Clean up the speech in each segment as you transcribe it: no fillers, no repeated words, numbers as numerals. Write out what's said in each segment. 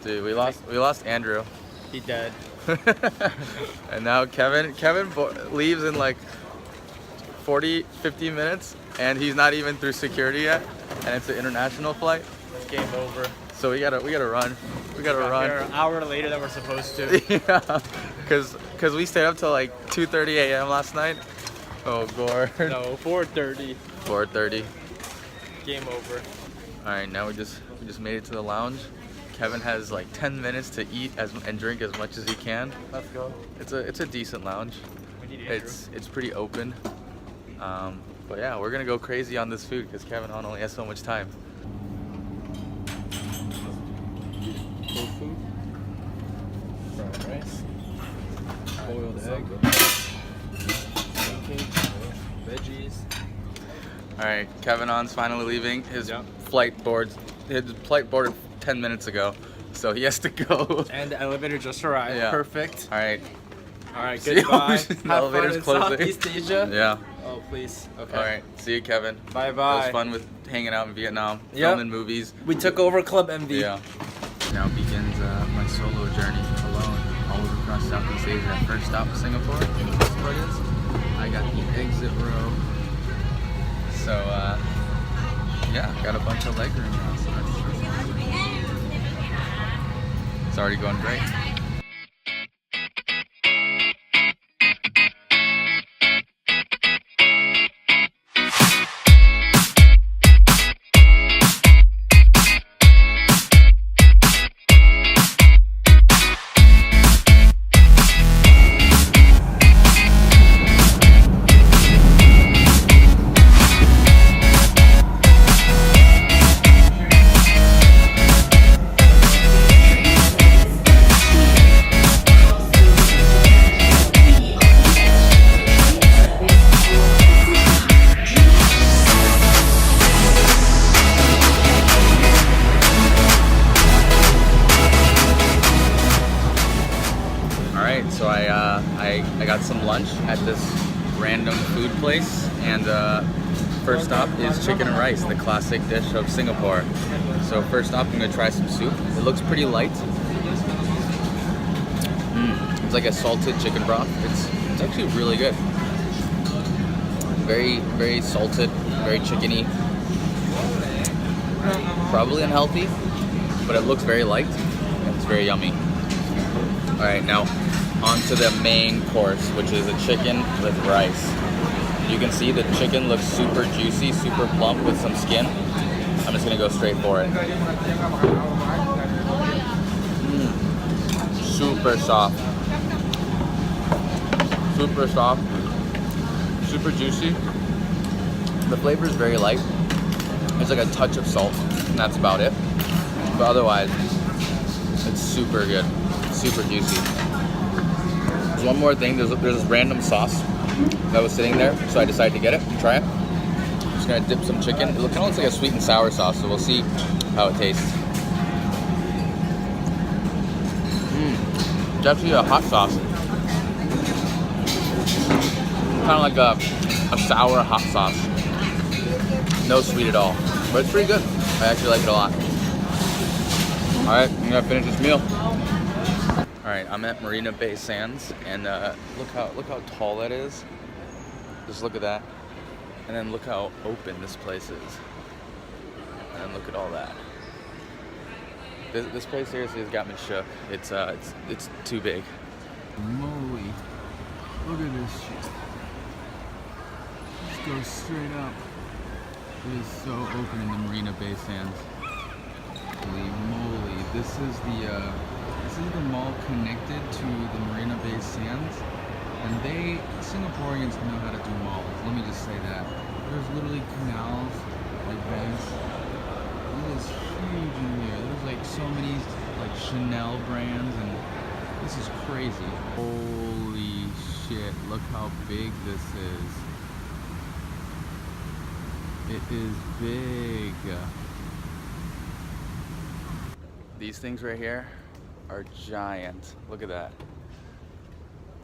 Dude, we lost Andrew. He dead. And now Kevin leaves in like 50 minutes, and he's not even through security yet, and it's an international flight. It's game over. So we gotta run. We gotta run. Here an hour later than we're supposed to. Yeah, cause we stayed up till like 2:30 a.m. last night. Oh god. No, 4:30. 4:30. Game over. All right, now we just made it to the lounge. Kevin has like 10 minutes to eat and drink as much as he can. Let's go. It's a decent lounge. We need Andrew. It's pretty open. But yeah, we're gonna go crazy on this food because Kevin only has so much time. Tofu, fried rice, boiled egg, pancake, veggies. All right, Kevin On's finally leaving. His flight boarded 10 minutes ago, so he has to go. And the elevator just arrived. Yeah. Perfect. All right. All right, See you. goodbye. The Have elevator's fun in closing. Southeast Asia. Yeah. Oh, please. Okay. All right. See you, Kevin. Bye It bye. was fun with hanging out in Vietnam, Yep. filming movies. We took over Club MV. Yeah. Now begins my solo journey alone all over across Southeast Asia. First stop, Singapore. The best part is I got the exit row. So yeah, got a bunch of leg room now. So that's it's already going great. So I got some lunch at this random food place, and first stop is chicken and rice, the classic dish of Singapore. So first off, I'm gonna try some soup. It looks pretty light. It's like a salted chicken broth. It's actually really good. Very salted, very chickeny. Probably unhealthy, but it looks very light. And it's very yummy. All right, now on to the main course, which is a chicken with rice. You can see the chicken looks super juicy, super plump with some skin. I'm just gonna go straight for it. Super soft. Super soft. Super juicy. The flavor is very light. There's like a touch of salt, and that's about it. But otherwise, it's super good. Super juicy. There's one more thing. There's this random sauce that was sitting there, so I decided to get it and try it. I'm just gonna dip some chicken. It kind of looks like a sweet and sour sauce, so we'll see how it tastes. It's actually a hot sauce. Kind of like a sour hot sauce. No sweet at all, but it's pretty good. I actually like it a lot. All right, I'm gonna finish this meal. All right, I'm at Marina Bay Sands, and look how tall that is. Just look at that, and then look how open this place is, and then look at all that. This place seriously has got me shook. It's too big. Moly, look at this shit. Just go straight up. It is so open in the Marina Bay Sands. Holy moly, this is the mall connected to the Marina Bay Sands, and Singaporeans know how to do malls. Let me just say that. There's literally canals, like banks. It is huge in here. There's like so many like Chanel brands, and this is crazy. Holy shit! Look how big this is. It is big. These things right here are giant. Look at that.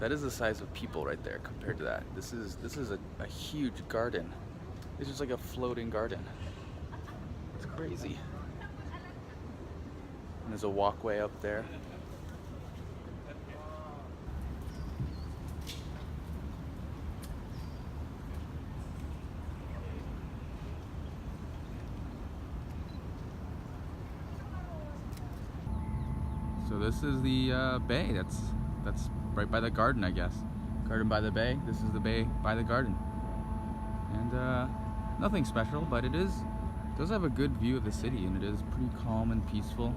That is the size of people right there compared to that. This is a huge garden. It's just like a floating garden. It's crazy. There's a walkway up there. So this is the bay. That's right by the garden, I guess. Garden by the bay. This is the bay by the garden. And nothing special, but it does have a good view of the city, and it is pretty calm and peaceful.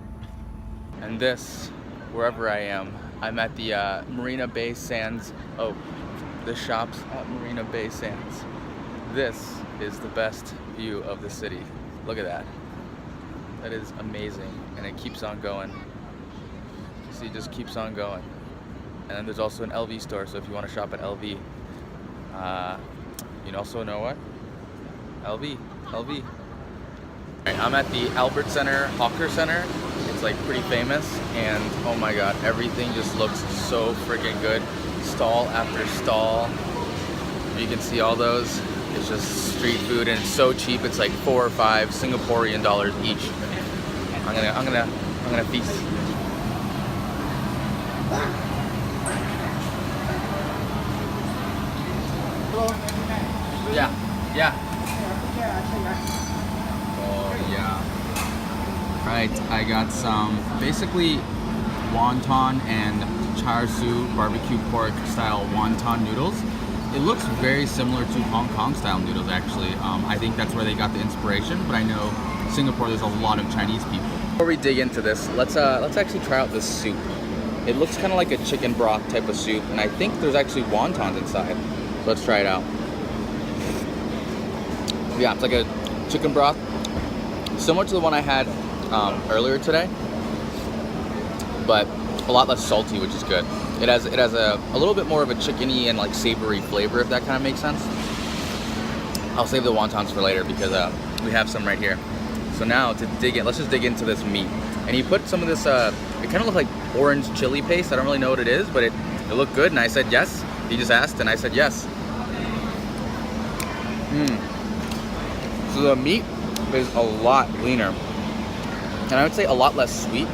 And this, wherever I am, I'm at the Marina Bay Sands. Oh, the shops at Marina Bay Sands. This is the best view of the city. Look at that. That is amazing, and it keeps on going. See, it just keeps on going. And then there's also an LV store, so if you want to shop at LV, you can also know what? LV. I'm at the Albert Center Hawker Center. It's like pretty famous, and oh my god, everything just looks so freaking good. Stall after stall. You can see all those. It's just street food, and it's so cheap. It's like 4 or 5 Singaporean dollars each. I'm gonna feast. Yeah. Oh yeah. Right, I got some basically wonton and char siu barbecue pork style wonton noodles. It looks very similar to Hong Kong style noodles actually. I think that's where they got the inspiration, but I know Singapore there's a lot of Chinese people. Before we dig into this, let's actually try out this soup. It looks kind of like a chicken broth type of soup, and I think there's actually wontons inside. So let's try it out. Yeah, it's like a chicken broth, similar to the one I had earlier today, but a lot less salty, which is good. It has a little bit more of a chickeny and like savory flavor, if that kind of makes sense. I'll save the wontons for later because we have some right here. So now to dig in, let's just dig into this meat. And he put some of this, it kind of looked like orange chili paste. I don't really know what it is, but it looked good, and I said yes. He just asked, and I said yes. So the meat is a lot leaner, and I would say a lot less sweet.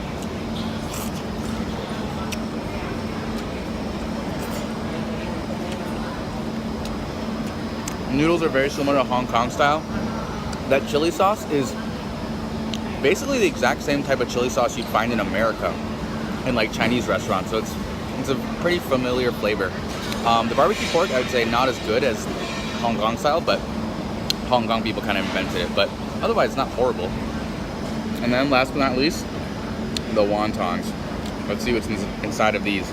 Noodles are very similar to Hong Kong style. That chili sauce is basically the exact same type of chili sauce you'd find in America in like Chinese restaurants, so it's a pretty familiar flavor. The barbecue pork, I would say not as good as Hong Kong style, but Hong Kong people kind of invented it, but otherwise it's not horrible. And then last but not least, the wontons. Let's see what's inside of these.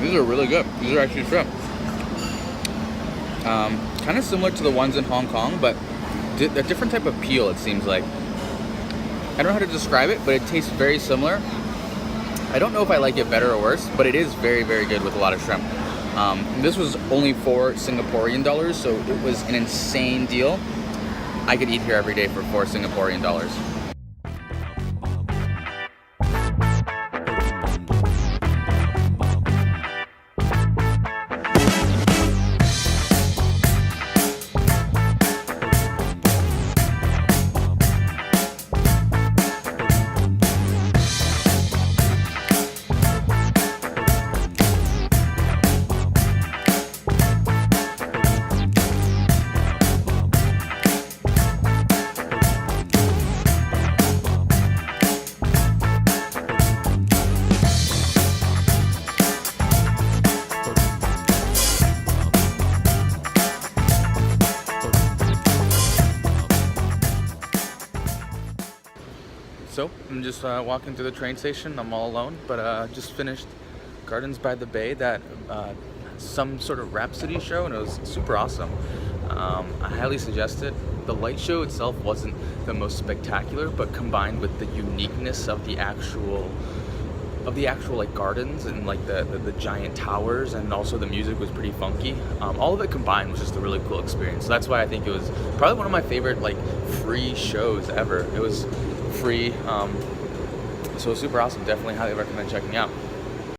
These are really good. These are actually shrimp. Kind of similar to the ones in Hong Kong, but a different type of peel, it seems like. I don't know how to describe it, but it tastes very similar. I don't know if I like it better or worse, but it is very, very good with a lot of shrimp. This was only 4 Singaporean dollars, so it was an insane deal. I could eat here every day for 4 Singaporean dollars. So I'm just walking to the train station. I'm all alone, but just finished Gardens by the Bay, that some sort of Rhapsody show, and it was super awesome. I highly suggest it. The light show itself wasn't the most spectacular, but combined with the uniqueness of the actual like gardens and like the giant towers, and also the music was pretty funky. All of it combined was just a really cool experience. So that's why I think it was probably one of my favorite like free shows ever. It was free, so it was super awesome. Definitely highly recommend checking out.